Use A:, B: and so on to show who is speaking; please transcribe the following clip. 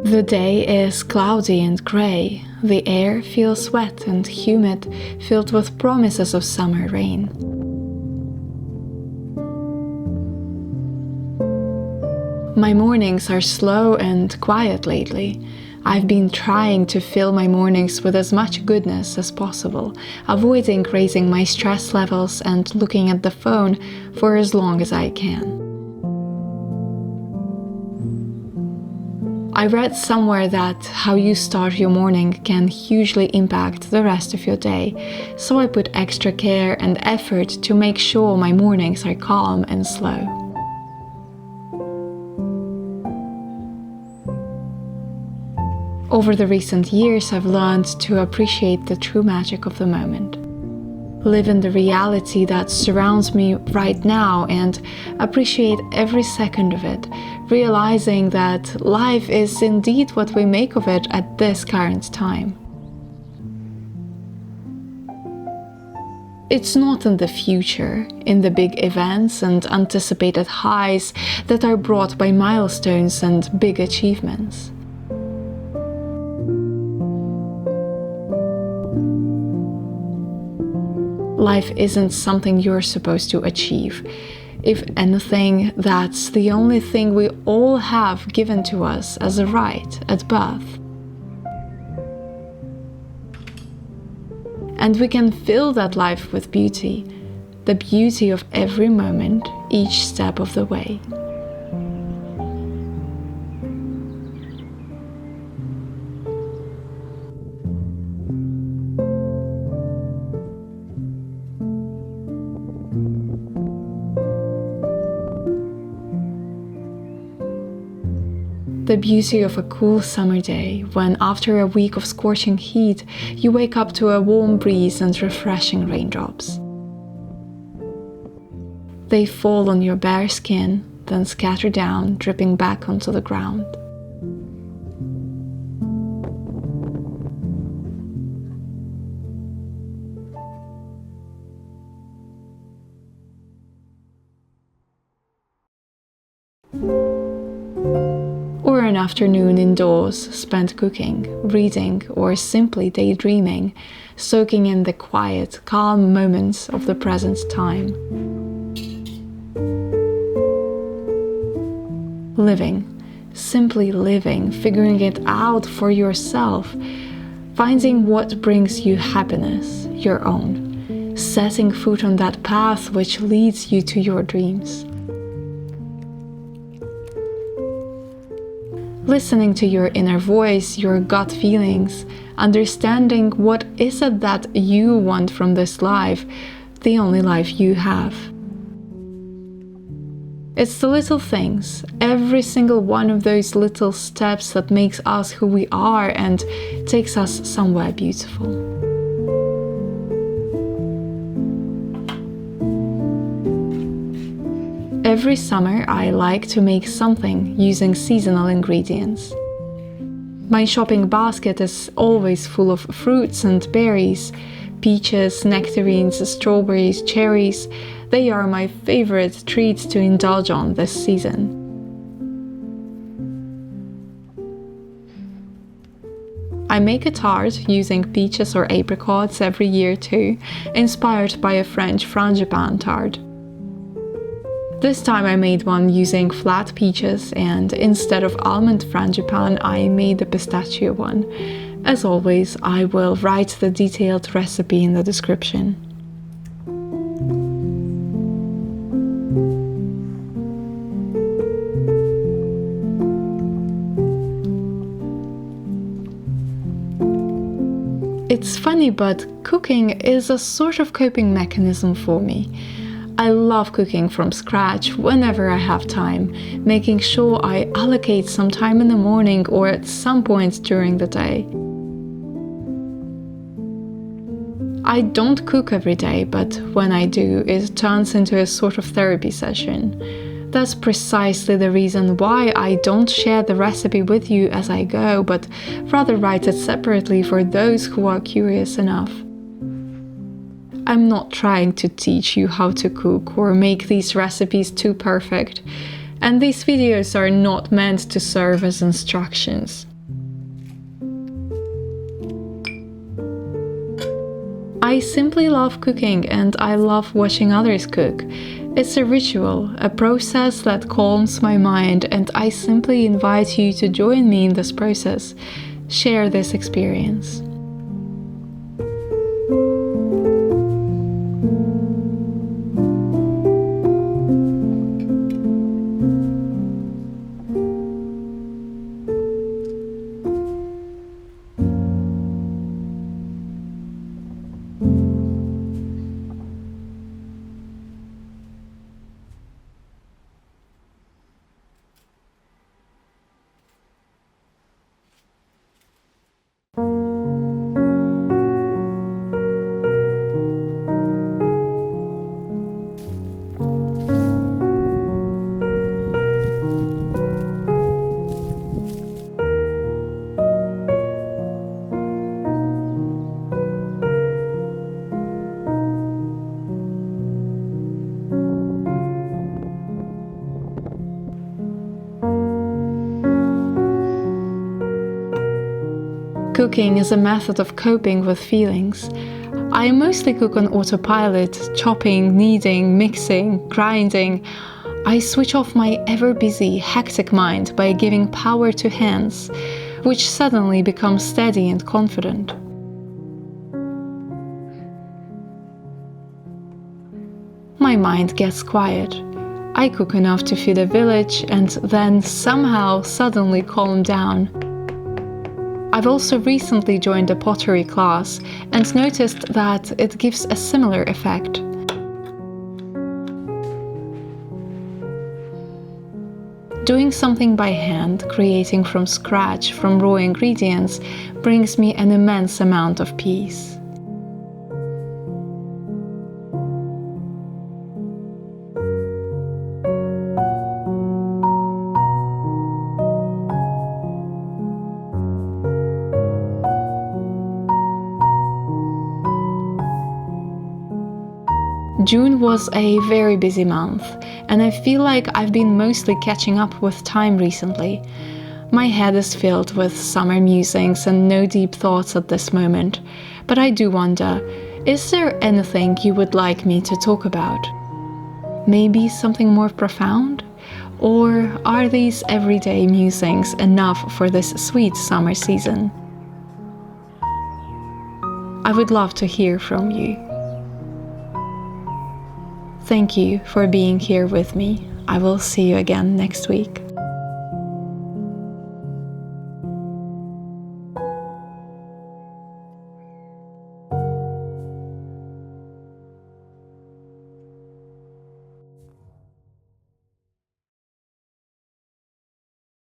A: The day is cloudy and grey. The air feels wet and humid, filled with promises of summer rain. My mornings are slow and quiet lately. I've been trying to fill my mornings with as much goodness as possible, avoiding raising my stress levels and looking at the phone for as long as I can. I read somewhere that how you start your morning can hugely impact the rest of your day, so I put extra care and effort to make sure my mornings are calm and slow. Over the recent years, I've learned to appreciate the true magic of the moment. Live in the reality that surrounds me right now and appreciate every second of it, realizing that life is indeed what we make of it at this current time. It's not in the future, in the big events and anticipated highs that are brought by milestones and big achievements. Life isn't something you're supposed to achieve. If anything, that's the only thing we all have given to us as a right at birth. And we can fill that life with beauty, the beauty of every moment, each step of the way. The beauty of a cool summer day, when after a week of scorching heat, you wake up to a warm breeze and refreshing raindrops. They fall on your bare skin, then scatter down, dripping back onto the ground. Or an afternoon indoors spent cooking, reading, or simply daydreaming, soaking in the quiet, calm moments of the present time. Living, simply living, figuring it out for yourself, finding what brings you happiness, your own, setting foot on that path which leads you to your dreams. Listening to your inner voice, your gut feelings, understanding what is it that you want from this life, the only life you have. It's the little things, every single one of those little steps that makes us who we are and takes us somewhere beautiful. Every summer, I like to make something using seasonal ingredients. My shopping basket is always full of fruits and berries, peaches, nectarines, strawberries, cherries. They are my favorite treats to indulge on this season. I make a tart using peaches or apricots every year too, inspired by a French Frangipane tart. This time I made one using flat peaches, and instead of almond frangipane, I made the pistachio one. As always, I will write the detailed recipe in the description. It's funny, but cooking is a sort of coping mechanism for me. I love cooking from scratch whenever I have time, making sure I allocate some time in the morning or at some point during the day. I don't cook every day, but when I do, it turns into a sort of therapy session. That's precisely the reason why I don't share the recipe with you as I go, but rather write it separately for those who are curious enough. I'm not trying to teach you how to cook or make these recipes too perfect, and these videos are not meant to serve as instructions. I simply love cooking and I love watching others cook. It's a ritual, a process that calms my mind, and I simply invite you to join me in this process. Share this experience. Cooking is a method of coping with feelings. I mostly cook on autopilot, chopping, kneading, mixing, grinding. I switch off my ever-busy, hectic mind by giving power to hands, which suddenly become steady and confident. My mind gets quiet. I cook enough to feed a village and then somehow suddenly calm down. I've also recently joined a pottery class and noticed that it gives a similar effect. Doing something by hand, creating from scratch from raw ingredients, brings me an immense amount of peace. June was a very busy month, and I feel like I've been mostly catching up with time recently. My head is filled with summer musings and no deep thoughts at this moment, but I do wonder, is there anything you would like me to talk about? Maybe something more profound? Or are these everyday musings enough for this sweet summer season? I would love to hear from you. Thank you for being here with me. I will see you again next week.